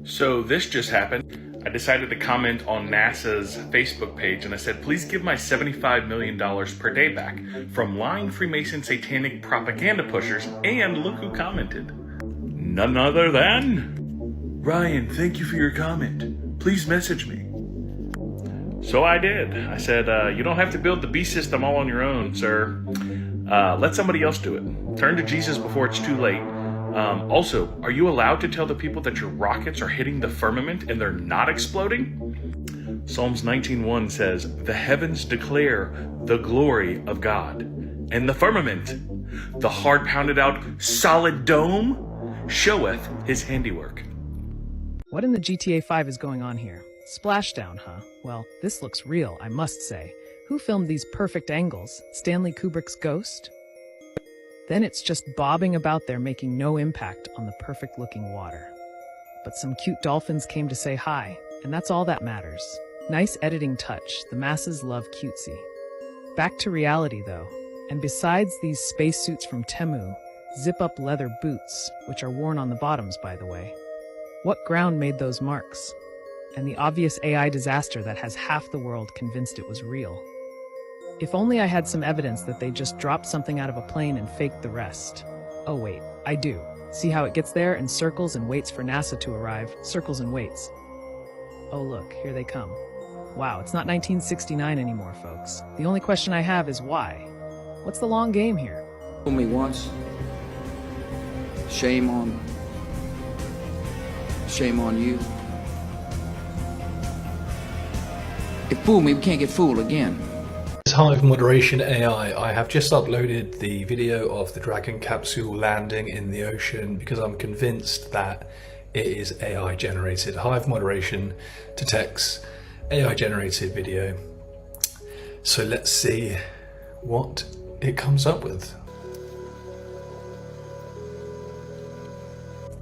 So this just happened. I decided to comment on NASA's Facebook page and I said, please give my $75 million per day back from lying Freemason satanic propaganda pushers. And look who commented. None other than Ryan, thank you for your comment. Please message me. So I did. I said, you don't have to build the B system all on your own, sir. Let somebody else do it. Turn to Jesus before it's too late. Also, are you allowed to tell the people that your rockets are hitting the firmament and they're not exploding? Psalms 19:1 says, the heavens declare the glory of God, and the firmament, the hard pounded out solid dome, showeth his handiwork. What in the GTA 5 is going on here? Splashdown, huh? Well, this looks real, I must say. Who filmed these perfect angles? Stanley Kubrick's Ghost? Then it's just bobbing about there, making no impact on the perfect-looking water. But some cute dolphins came to say hi, and that's all that matters. Nice editing touch, the masses love cutesy. Back to reality, though. And besides these spacesuits from Temu, zip-up leather boots, which are worn on the bottoms, by the way, what ground made those marks? And the obvious AI disaster that has half the world convinced it was real. If only I had some evidence that they just dropped something out of a plane and faked the rest. Oh wait, I do. See how it gets there and circles and waits for NASA to arrive, circles and waits. Oh look, here they come. Wow, it's not 1969 anymore, folks. The only question I have is why? What's the long game here? Fool me once. Shame on you. If fool me, we can't get fooled again. Hive Moderation AI, I have just uploaded the video of the Dragon capsule landing in the ocean because I'm convinced that it is AI generated. Hive Moderation detects AI generated video. So let's see what it comes up with.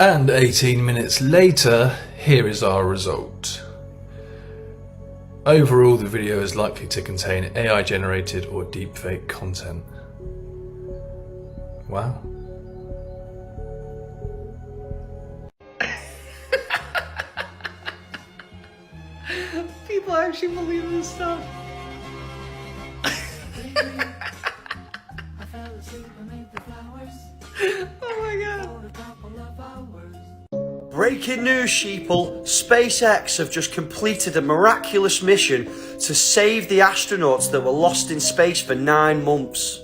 And 18 minutes later, here is our result. Overall, the video is likely to contain AI generated or deepfake content. Wow. People actually believe this stuff. Oh my god. Breaking news, sheeple. SpaceX have just completed a miraculous mission to save the astronauts that were lost in space for 9 months.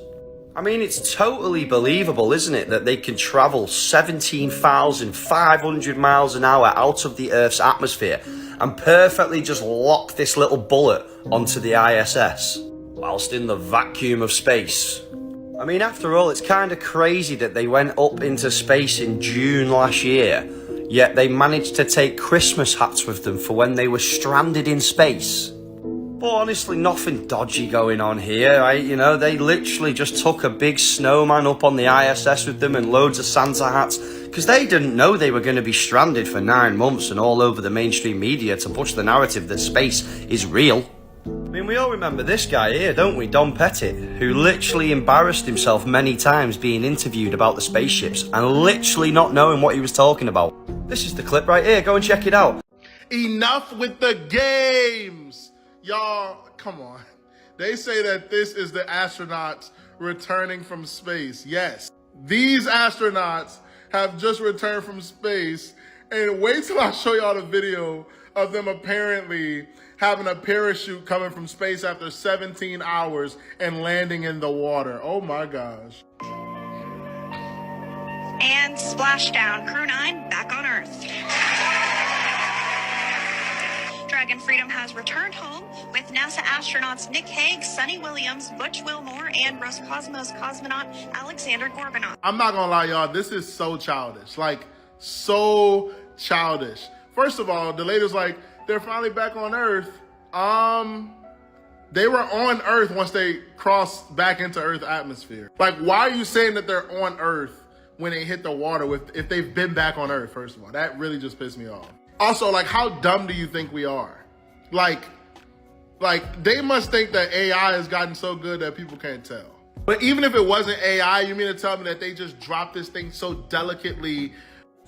I mean, it's totally believable, isn't it, that they can travel 17,500 miles an hour out of the Earth's atmosphere and perfectly just lock this little bullet onto the ISS whilst in the vacuum of space. I mean, after all, it's kind of crazy that they went up into space in June last year, yet they managed to take Christmas hats with them for when they were stranded in space. But honestly, nothing dodgy going on here, right? You know, they literally just took a big snowman up on the ISS with them and loads of Santa hats, because they didn't know they were going to be stranded for 9 months and all over the mainstream media to push the narrative that space is real. I mean, we all remember this guy here, don't we? Don Pettit, who literally embarrassed himself many times being interviewed about the spaceships and literally not knowing what he was talking about. This is the clip right here, go and check it out. Enough with the games! Y'all, come on. They say that this is the astronauts returning from space. Yes, these astronauts have just returned from space, and wait till I show y'all the video of them apparently having a parachute coming from space after 17 hours and landing in the water. Oh my gosh. And splashdown, Crew 9 back on Earth. Dragon Freedom has returned home with NASA astronauts Nick Hague, Sonny Williams, Butch Wilmore, and Roscosmos cosmonaut Alexander Gorbanov. I'm not gonna lie, y'all, this is so childish. Like, so childish. First of all, the lady's like, they're finally back on Earth. They were on Earth once they crossed back into Earth's atmosphere. Like, why are you saying that they're on Earth when they hit the water if they've been back on Earth, first of all? That really just pissed me off. Also, like, how dumb do you think we are? Like they must think that AI has gotten so good that people can't tell. But even if it wasn't AI, you mean to tell me that they just dropped this thing so delicately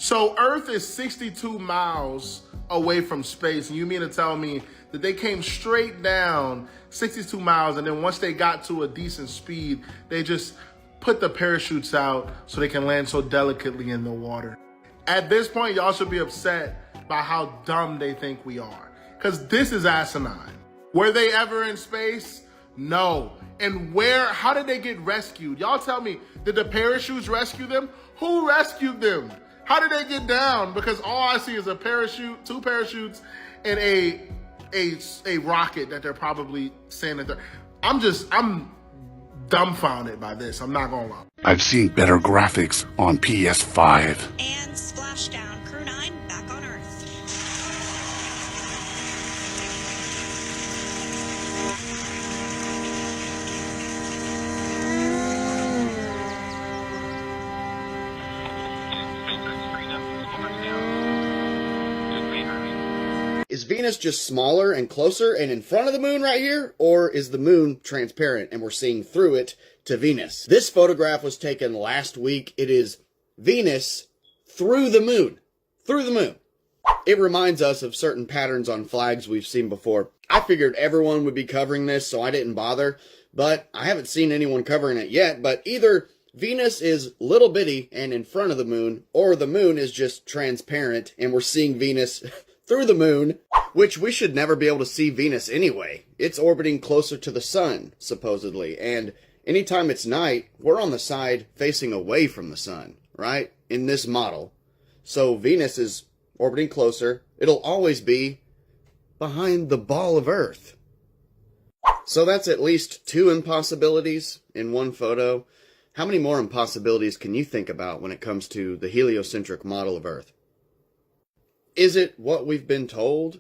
So Earth is 62 miles away from space, and you mean to tell me that they came straight down 62 miles, and then once they got to a decent speed, they just put the parachutes out so they can land so delicately in the water? At this point, y'all should be upset by how dumb they think we are, because this is asinine. Were they ever in space? No. And how did they get rescued? Y'all tell me, did the parachutes rescue them? Who rescued them? How did they get down? Because all I see is a parachute, 2 parachutes, and a rocket that they're probably sending. I'm dumbfounded by this. I'm not gonna lie. I've seen better graphics on PS5. And Splashdown, Crew 9 back on Earth. Is Venus just smaller and closer and in front of the moon right here? Or is the moon transparent and we're seeing through it to Venus? This photograph was taken last week. It is Venus through the moon. Through the moon. It reminds us of certain patterns on flags we've seen before. I figured everyone would be covering this, so I didn't bother. But I haven't seen anyone covering it yet. But either Venus is little bitty and in front of the moon, or the moon is just transparent and we're seeing Venus through the moon, which we should never be able to see Venus anyway. It's orbiting closer to the sun, supposedly, and anytime it's night, we're on the side facing away from the sun, right? In this model. So Venus is orbiting closer. It'll always be behind the ball of Earth. So that's at least 2 impossibilities in one photo. How many more impossibilities can you think about when it comes to the heliocentric model of Earth? Is it what we've been told?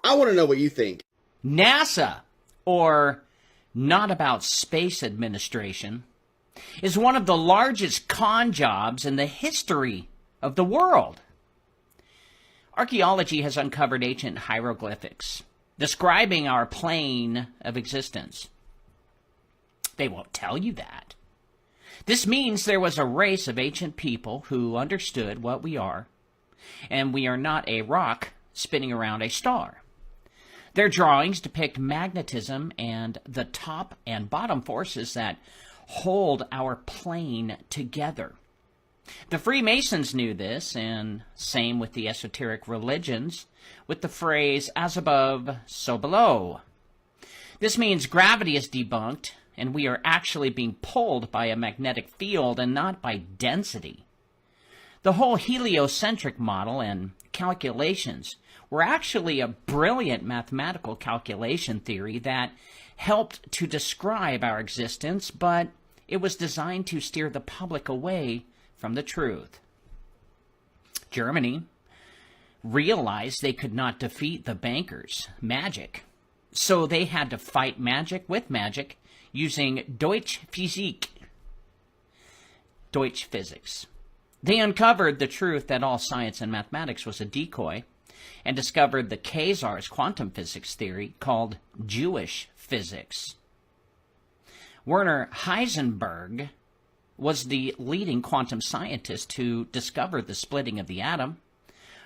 I want to know what you think. NASA, or Not About Space Administration, is one of the largest con jobs in the history of the world. Archaeology has uncovered ancient hieroglyphics describing our plane of existence. They won't tell you that. This means there was a race of ancient people who understood what we are, and we are not a rock spinning around a star. Their drawings depict magnetism and the top and bottom forces that hold our plane together. The Freemasons knew this, and same with the esoteric religions, with the phrase, as above, so below. This means gravity is debunked, and we are actually being pulled by a magnetic field and not by density. The whole heliocentric model and calculations were actually a brilliant mathematical calculation theory that helped to describe our existence, but it was designed to steer the public away from the truth. Germany realized they could not defeat the bankers' magic, so they had to fight magic with magic using Deutsche Physik, Deutsche physics. They uncovered the truth that all science and mathematics was a decoy and discovered the Kazar's quantum physics theory called Jewish physics. Werner Heisenberg was the leading quantum scientist who discovered the splitting of the atom.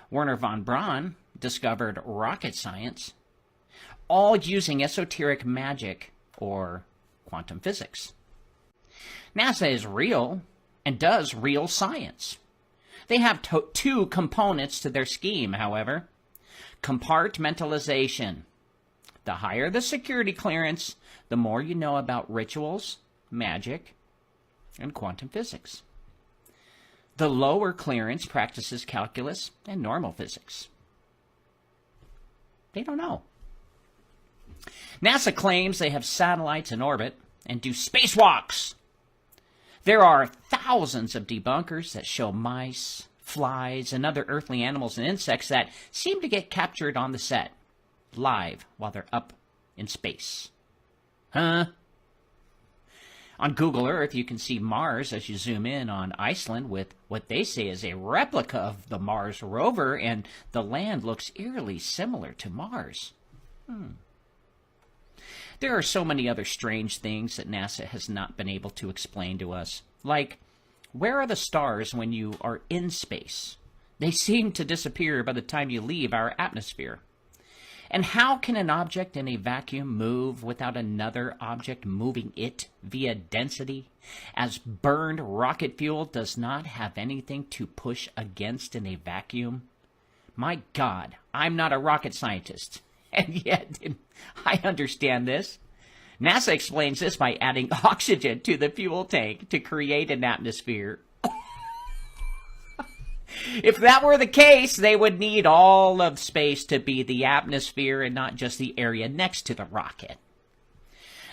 Werner von Braun discovered rocket science, all using esoteric magic or quantum physics. NASA is real and does real science. They have 2 components to their scheme, however. Compartmentalization. The higher the security clearance, the more you know about rituals, magic, and quantum physics. The lower clearance practices calculus and normal physics. They don't know. NASA claims they have satellites in orbit and do spacewalks. There are thousands of debunkers that show mice, flies, and other earthly animals and insects that seem to get captured on the set, live, while they're up in space. Huh? On Google Earth, you can see Mars as you zoom in on Iceland with what they say is a replica of the Mars rover, and the land looks eerily similar to Mars. There are so many other strange things that NASA has not been able to explain to us, like Where are the stars when you are in space? They seem to disappear by the time you leave our atmosphere. And how can an object in a vacuum move without another object moving it via density, as burned rocket fuel does not have anything to push against in a vacuum? My God, I'm not a rocket scientist, and yet I understand this. NASA explains this by adding oxygen to the fuel tank to create an atmosphere. If that were the case, they would need all of space to be the atmosphere and not just the area next to the rocket.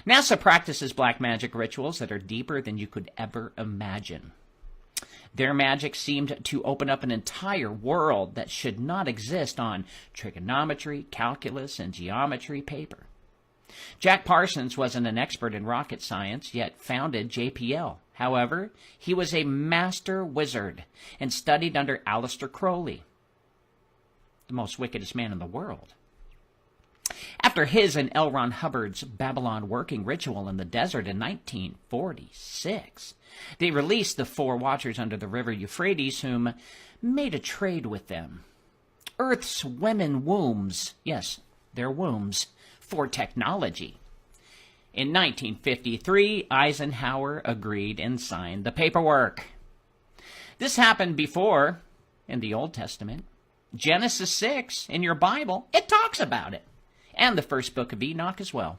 NASA practices black magic rituals that are deeper than you could ever imagine. Their magic seemed to open up an entire world that should not exist on trigonometry, calculus, and geometry paper. Jack Parsons wasn't an expert in rocket science, yet founded JPL. However, he was a master wizard and studied under Aleister Crowley, the most wickedest man in the world. After his and L. Ron Hubbard's Babylon working ritual in the desert in 1946, they released the 4 watchers under the river Euphrates, whom made a trade with them. Earth's women wombs, yes, their wombs, for technology. In 1953, Eisenhower agreed and signed the paperwork. This happened before, in the Old Testament. Genesis 6, in your Bible, it talks about it. And the first book of Enoch as well.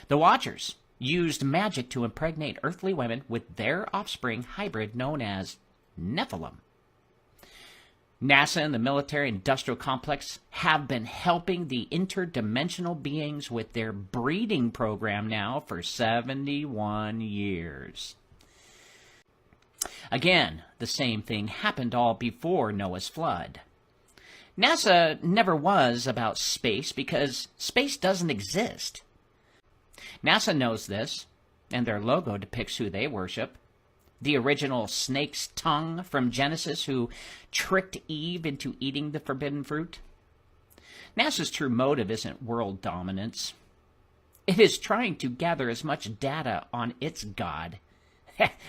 The Watchers used magic to impregnate earthly women with their offspring hybrid known as Nephilim. NASA and the military-industrial complex have been helping the interdimensional beings with their breeding program now for 71 years. Again, the same thing happened all before Noah's flood. NASA never was about space because space doesn't exist. NASA knows this, and their logo depicts who they worship. The original snake's tongue from Genesis who tricked Eve into eating the forbidden fruit. NASA's true motive isn't world dominance. It is trying to gather as much data on its God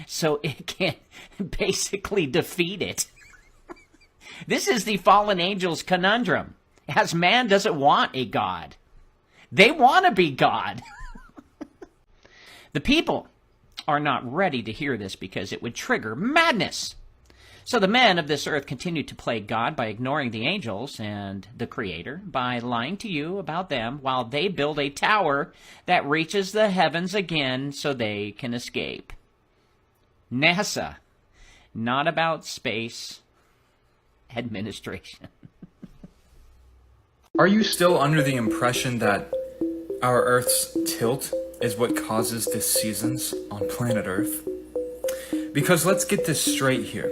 so it can basically defeat it. This is the fallen angels' conundrum, as man doesn't want a God. They want to be God. The people are not ready to hear this because it would trigger madness. So the men of this earth continue to play God by ignoring the angels and the Creator, by lying to you about them while they build a tower that reaches the heavens again so they can escape. NASA, not about space administration. Are you still under the impression that our Earth's tilt is what causes the seasons on planet Earth? Because let's get this straight here.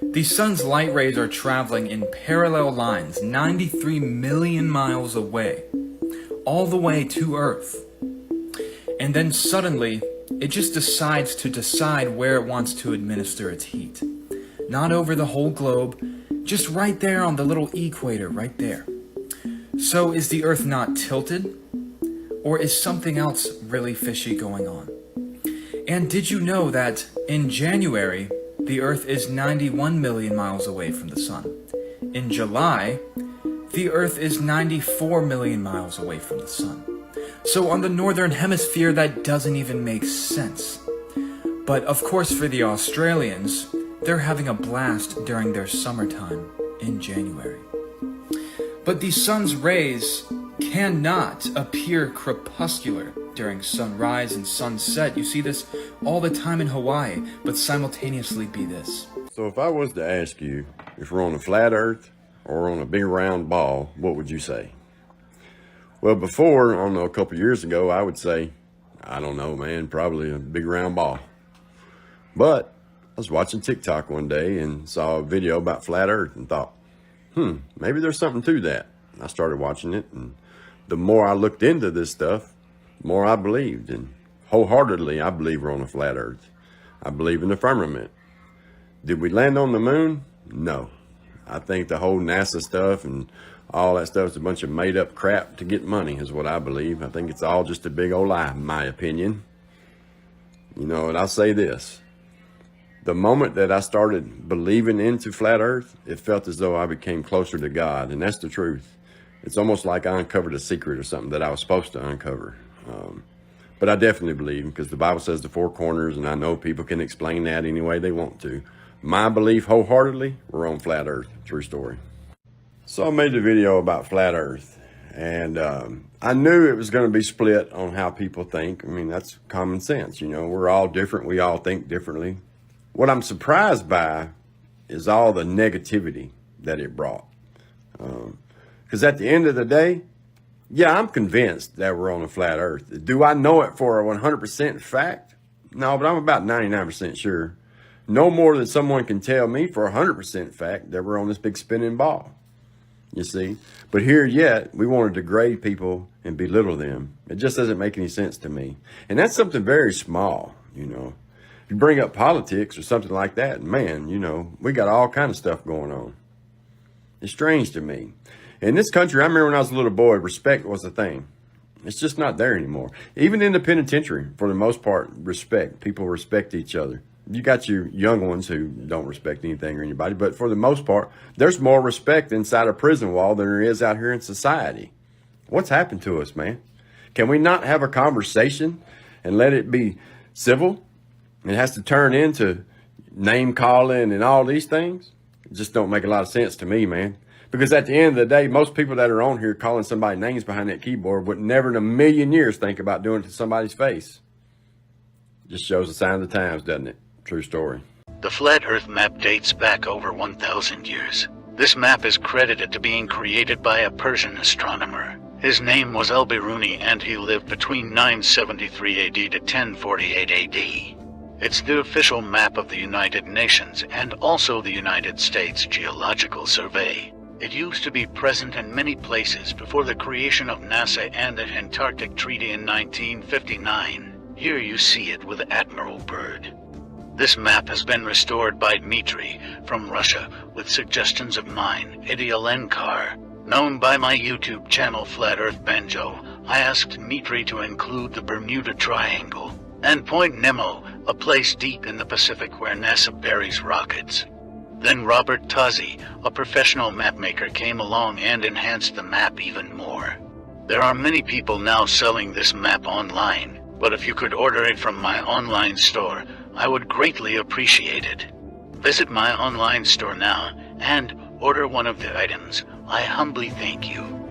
The sun's light rays are traveling in parallel lines 93 million miles away, all the way to Earth. And then suddenly, it just decides to decide where it wants to administer its heat. Not over the whole globe, just right there on the little equator right there. So is the Earth not tilted? Or is something else really fishy going on? And did you know that in January, the Earth is 91 million miles away from the Sun? In July, the Earth is 94 million miles away from the Sun. So on the northern hemisphere, that doesn't even make sense. But of course for the Australians, they're having a blast during their summertime in January. But the sun's rays cannot appear crepuscular during sunrise and sunset. You see this all the time in Hawaii, but simultaneously be this. So if I was to ask you if we're on a flat earth or on a big round ball, what would you say? Well, before, I don't know, a couple years ago, I would say, I don't know, man, probably a big round ball. But I was watching TikTok one day and saw a video about flat earth and thought, maybe there's something to that. I started watching it, and the more I looked into this stuff, the more I believed. And wholeheartedly, I believe we're on a flat earth. I believe in the firmament. Did we land on the moon? No. I think the whole NASA stuff and all that stuff is a bunch of made up crap to get money is what I believe. I think it's all just a big old lie, in my opinion. You know, and I'll say this. the moment that I started believing into flat earth, it felt as though I became closer to God. And that's the truth. It's almost like I uncovered a secret or something that I was supposed to uncover. But I definitely believe, because the Bible says the four corners, and I know people can explain that any way they want to. My belief wholeheartedly, we're on flat earth. True story. So I made the video about flat earth, and I knew it was going to be split on how people think. I mean, that's common sense. You know, we're all different. We all think differently. What I'm surprised by is all the negativity that it brought. Because at the end of the day, yeah, I'm convinced that we're on a flat earth. Do I know it for a 100% fact? No, but I'm about 99% sure. No more than someone can tell me for a 100% fact that we're on this big spinning ball. You see? But here yet, we want to degrade people and belittle them. It just doesn't make any sense to me. And that's something very small, you know. If you bring up politics or something like that, man, you know, we got all kind of stuff going on. It's strange to me. In this country, I remember when I was a little boy, respect was a thing. It's just not there anymore. Even in the penitentiary, for the most part, respect. People respect each other. You got your young ones who don't respect anything or anybody, but for the most part, there's more respect inside a prison wall than there is out here in society. What's happened to us, man? Can we not have a conversation and let it be civil? It has to turn into name calling and all these things. It just don't make a lot of sense to me, man. Because at the end of the day, most people that are on here calling somebody names behind that keyboard would never in a million years think about doing it to somebody's face. Just shows the sign of the times, doesn't it? True story. The flat Earth map dates back over 1,000 years. This map is credited to being created by a Persian astronomer. His name was Al-Biruni, and he lived between 973 AD to 1048 AD. It's the official map of the United Nations and also the United States Geological Survey. It used to be present in many places before the creation of NASA and the Antarctic Treaty in 1959. Here you see it with Admiral Byrd. This map has been restored by Dmitry from Russia with suggestions of mine, Eddie Alenkar. Known by my YouTube channel Flat Earth Banjo, I asked Dmitry to include the Bermuda Triangle and Point Nemo, a place deep in the Pacific where NASA buries rockets. Then Robert Tozzi, a professional mapmaker, came along and enhanced the map even more. There are many people now selling this map online, but if you could order it from my online store, I would greatly appreciate it. Visit my online store now and order one of the items. I humbly thank you.